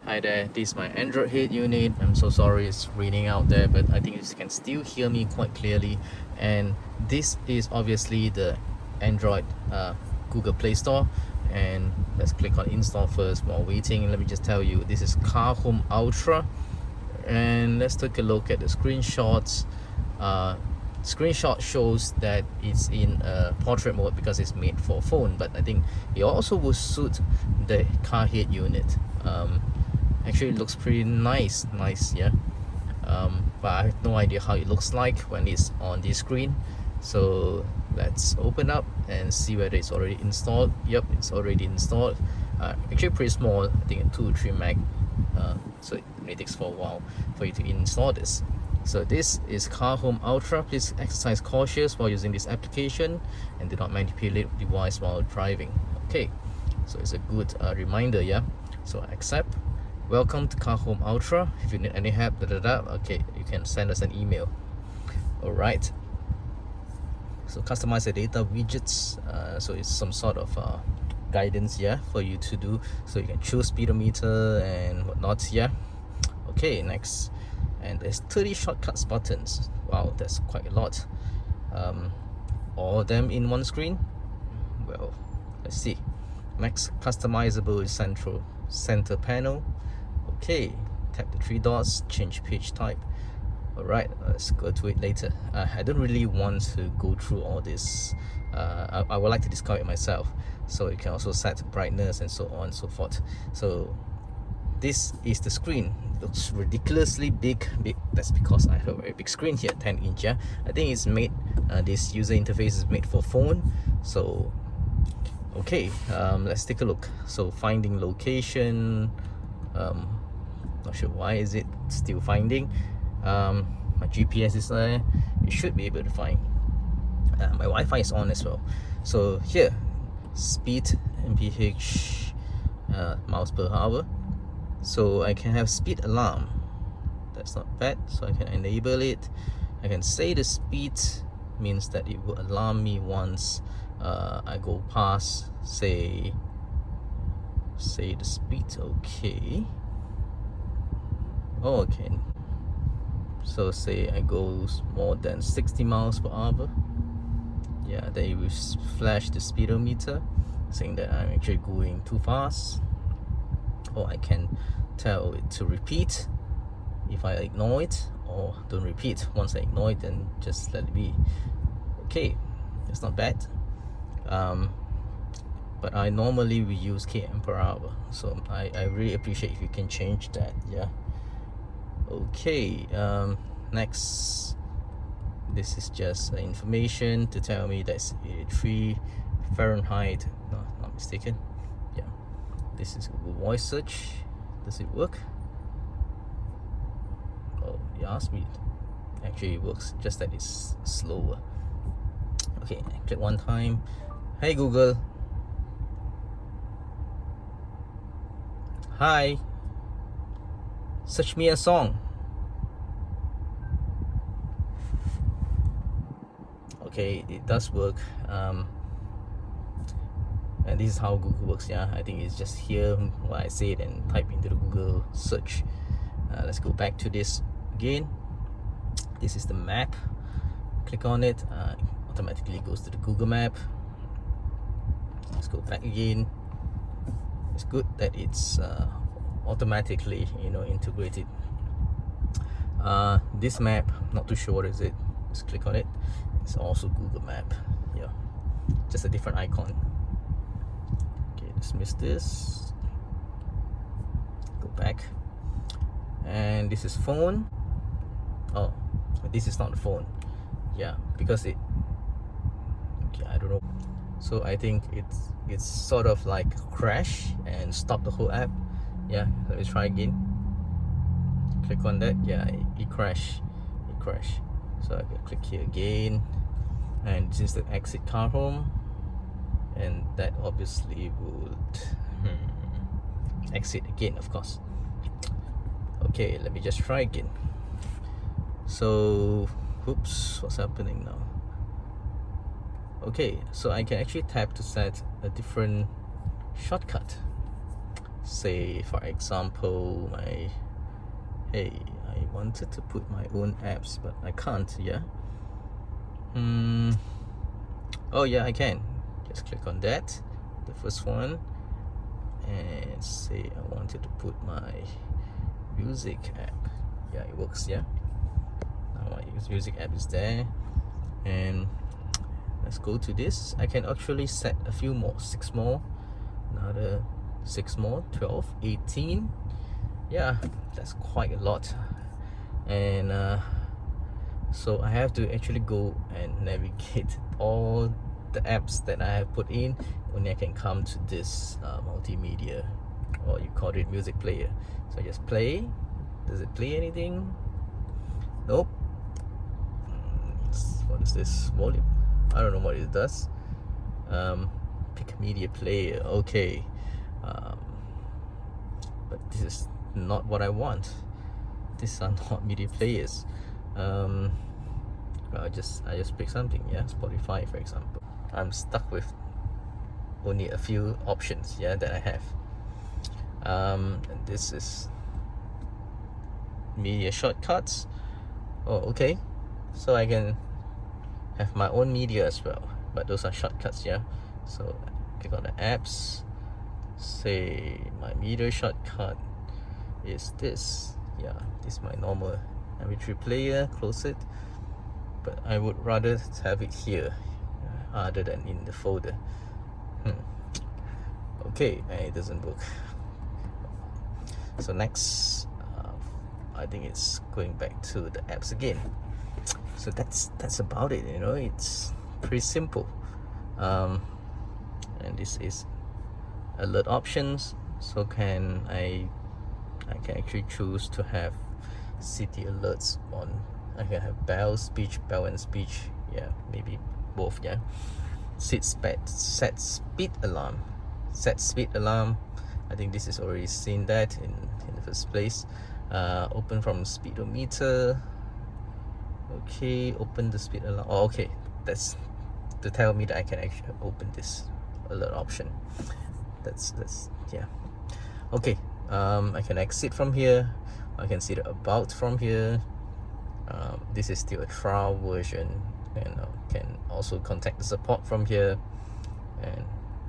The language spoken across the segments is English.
Hi there, this is my Android head unit. I'm so sorry it's raining out there, but I think you can still hear me quite clearly. And this is obviously the Android Google Play Store. And let's click on install first while waiting. Let me just tell you, this is Car Home Ultra. And let's take a look at the screenshots. Screenshot shows that it's in portrait mode because it's made for phone, but I think it also will suit the car head unit. Actually, it looks pretty nice, yeah. But I have no idea how it looks like when it's on the screen. So let's open up and see whether it's already installed. Yep, it's already installed. Actually pretty small, I think 2 or 3 meg. So it may take for a while for you to install this. So this is Car Home Ultra. Please exercise cautious while using this application and do not manipulate the device while driving. Okay, so it's a good reminder, yeah. So accept. Welcome to Car Home Ultra. If you need any help, okay, you can send us an email. All right. So customize the data widgets. So it's some sort of guidance, yeah, for you to do. So you can choose speedometer and whatnot, yeah. Okay, next. And there's 30 shortcuts buttons. Wow, that's quite a lot. All of them in one screen. Well, let's see. Next, customizable center panel. Okay, tap the 3 dots, change page type. Alright, let's go to it later. I don't really want to go through all this. I would like to discover it myself. So you can also set brightness and so on and so forth. So this is the screen. It looks ridiculously big. That's because I have a very big screen here, 10 inch. Yeah, I think it's made. This user interface is made for phone. So okay, let's take a look. So finding location. Not sure why is it still finding. My GPS is there. You should be able to find. My Wi-Fi is on as well. So here, speed mph miles per hour. So I can have speed alarm. That's not bad. So I can enable it. I can say the speed means that it will alarm me once I go past, say the speed. Okay. Oh, okay. So say I go more than 60 miles per hour. Yeah, then it will flash the speedometer saying that I'm actually going too fast. Or I can tell it to repeat if I ignore it, or don't repeat. Once I ignore it, then just let it be. Okay, that's not bad. But I normally will use km per hour, so I really appreciate if you can change that. Yeah. Okay, next, this is just information to tell me that's 83 Fahrenheit. No, not mistaken. Yeah, this is Google Voice Search. Does it work? Oh, you asked me. Actually, it works, just that it's slower. Okay, click one time. Hey Google. Hi. Search me a song. Okay, it does work. And this is how Google works. Yeah, I think it's just hear what I said and type into the Google search. Let's go back to this again. This is the map. Click on it. Automatically goes to the Google map. Let's go back again. It's good that it's automatically, integrated. This map, not too sure what is it. Just click on it. It's also Google Map. Yeah, just a different icon. Okay, dismiss this. Go back. And this is phone. Oh, this is not the phone. Yeah, because it. Okay, I don't know. So I think it's sort of like crash and stop the whole app. Yeah, let me try again. Click on that. Yeah, it crashed. So I can click here again, and this is the exit car home, and that obviously would exit again, of course. Okay, let me just try again. So oops, what's happening now? Okay, so I can actually tap to set a different shortcut. say for example my, hey, I wanted to put my own apps but I can't. Yeah, oh yeah, I can. Just click on that, the first one, and say I wanted to put my music app. Yeah, it works. Yeah, now my music app is there, and let's go to this. I can actually set a few more, 6 more, another 6 more, 12, 18. Yeah, that's quite a lot. And so I have to actually go and navigate all the apps that I have put in. Only I can come to this multimedia, or you call it music player. So I just play. Does it play anything? Nope. What is this? Volume. I don't know what it does. Pick media player. Okay. But this is not what I want. These are not media players. I just pick something. Yeah, Spotify for example. I'm stuck with only a few options, yeah, that I have. And this is media shortcuts. Oh, okay. So I can have my own media as well, but those are shortcuts. Yeah, so click on the apps, say my media shortcut is this. Yeah, this is my normal MP3 player. Close it, but I would rather have it here other than in the folder. Okay, and it doesn't work. So next, I think it's going back to the apps again. So that's about it. You know, it's pretty simple. And this is alert options. So I can actually choose to have city alerts on. I can have bell and speech. Yeah, maybe both. Yeah. Set speed alarm. Set speed alarm. I think this is already seen that in the first place. Open from speedometer. Okay, open the speed alarm. Oh, okay, that's to tell me that I can actually open this alert option. That's yeah. Okay, I can exit from here. I can see the about from here. This is still a trial version, and can also contact the support from here, and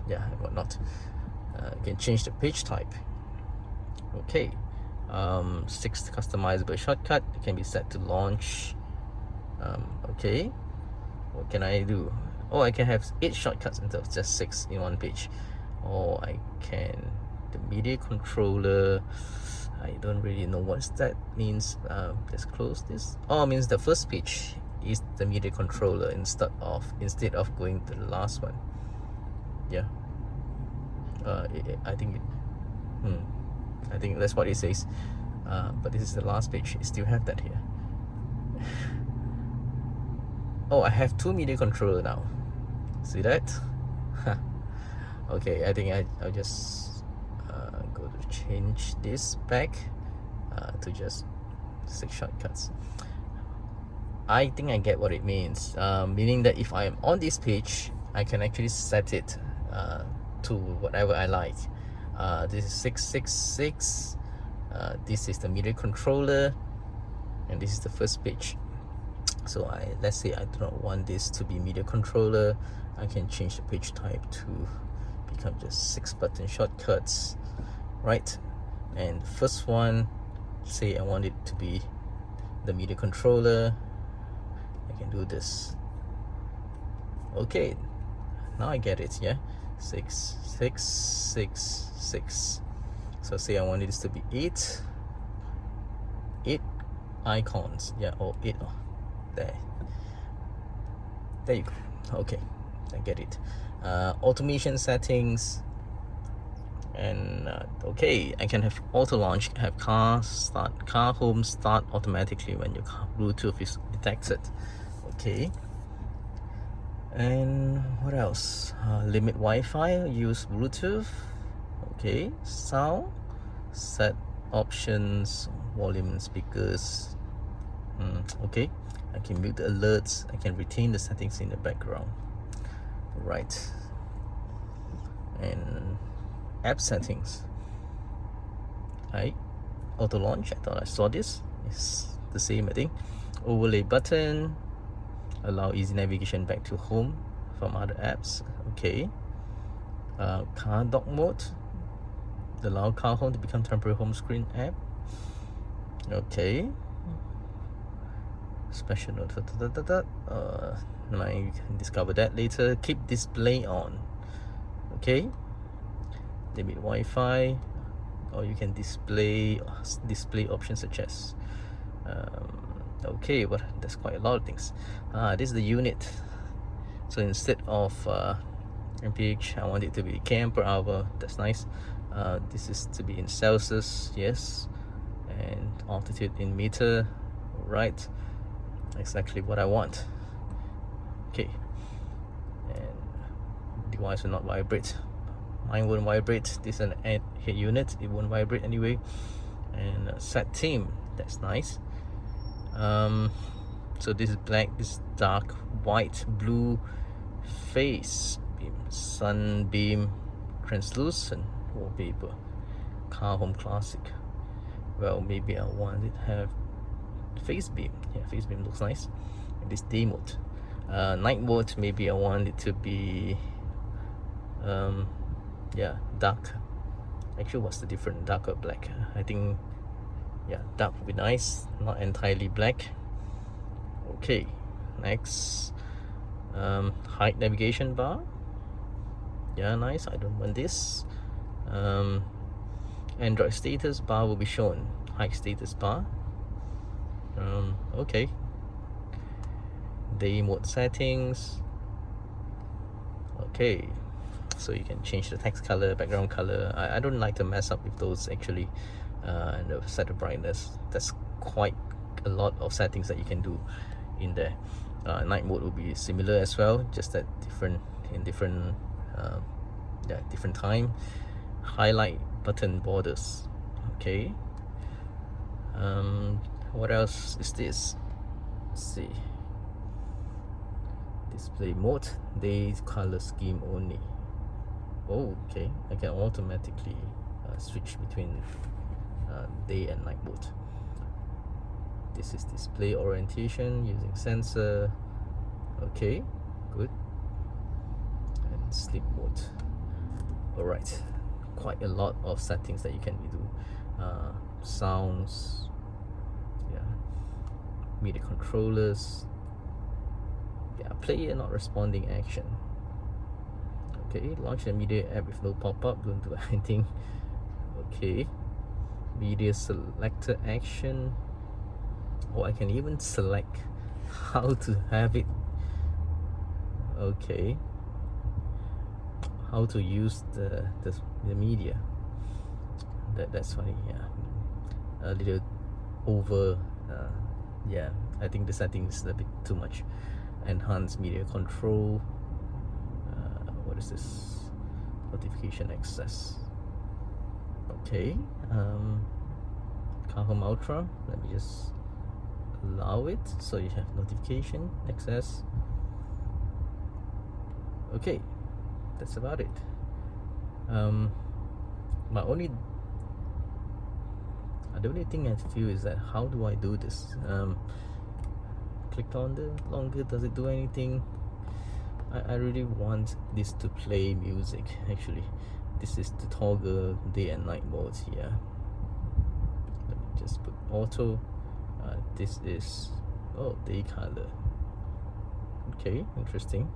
yeah, and whatnot. You can change the page type. Okay, 6 customizable shortcut. It can be set to launch. Okay, what can I do? Oh, I can have 8 shortcuts instead of just 6 in one page. Or I can, the media controller, I don't really know what that means. Let's close this. Oh, it means the first page is the media controller instead of going to the last one. Yeah, I think I think that's what it says. But this is the last page. You still have that here. Oh, I have 2 media controller now. See that? Okay, I think I'll just go to change this back to just 6 shortcuts. I think I get what it means. Meaning that if I am on this page, I can actually set it to whatever I like. This is 666. This is the media controller, and this is the first page. So let's say I do not want this to be media controller. I can change the page type to become just 6 button shortcuts, right? And the first one, say I want it to be the media controller. I can do this. Okay, now I get it. Yeah, 6 6 6 6. So say I wanted this to be 8 icons. Yeah, or 8. Oh, there you go. Okay, I get it. Automation settings, and okay, I can have auto launch, have car home start automatically when your Bluetooth is detected. Okay, and what else? Limit Wi-Fi, use Bluetooth. Okay, sound, set options, volume and speakers. Okay, I can mute the alerts. I can retain the settings in the background. Right, and app settings. Right, auto launch, I thought I saw this. It's the same, I think. Overlay button, allow easy navigation back to home from other apps. Okay. Car dock mode, allow car home to become temporary home screen app. Okay. Special note, I can discover that later. Keep display on. Okay. Limit Wi-Fi, or you can display options such as okay, but there's quite a lot of things. This is the unit. So instead of mph, I want it to be km per hour. That's nice. This is to be in Celsius, yes, and altitude in meter. Right, exactly what I want. Okay, and device will not vibrate. Mine won't vibrate. This is an head unit, it won't vibrate anyway. And set theme, that's nice. So this is black, this is dark, white, blue, face beam, sunbeam, translucent wallpaper, car home classic. Well, maybe I want it to have face beam. Yeah, face beam looks nice. And this day mode. Night mode, maybe I want it to be yeah, dark. Actually, what's the difference? Dark or black? I think, yeah, dark would be nice, not entirely black. Okay, next, height navigation bar. Yeah, nice. I don't want this. Android status bar will be shown. Height status bar. Okay. Day mode settings. Okay, so you can change the text color, background color. I don't like to mess up with those actually. And set the brightness. That's quite a lot of settings that you can do in there. Night mode will be similar as well, just that different yeah, different time. Highlight button borders. Okay. What else is this? Let's see. Display mode, day color scheme only. Oh, okay. I can automatically switch between day and night mode. This is display orientation using sensor. Okay, good. And sleep mode. Alright, quite a lot of settings that you can do. Sounds, yeah, media controllers, yeah, player not responding action. Okay, launch a media app with no pop-up, don't do anything. Okay, media selector action. Oh, I can even select how to have it. Okay, how to use the media. That's funny. Yeah, a little over. Yeah, I think the settings is a bit too much. Enhanced media control. What is this? Notification access. Okay. Car Home Ultra. Let me just allow it so you have notification access. Okay, that's about it. The only thing I feel is that how do I do this? Click on the longer, does it do anything? I really want this to play music. Actually, this is to toggle day and night modes here. Let me just put auto. This is, oh, day color. Okay, interesting.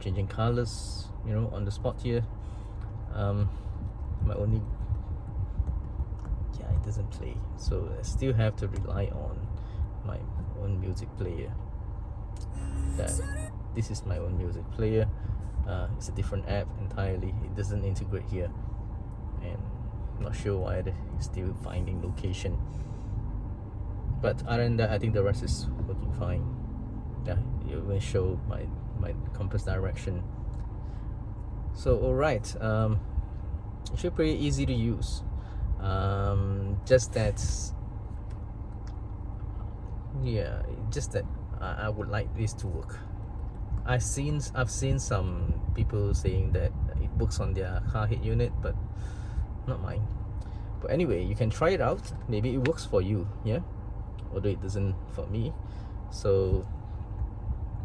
Changing colors, you know, on the spot here. My only, yeah, it doesn't play, so I still have to rely on my own music player. This is my own music player. It's a different app entirely. It doesn't integrate here, and I'm not sure why it's still finding location. But other than that, I think the rest is working fine. Yeah, it will show my compass direction. So alright, actually pretty easy to use. Just that, yeah, just that I would like this to work. I've seen some people saying that it works on their car head unit, but not mine. But anyway, you can try it out. Maybe it works for you, yeah, although it doesn't for me. So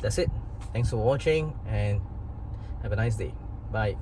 that's it. Thanks for watching and have a nice day. Bye.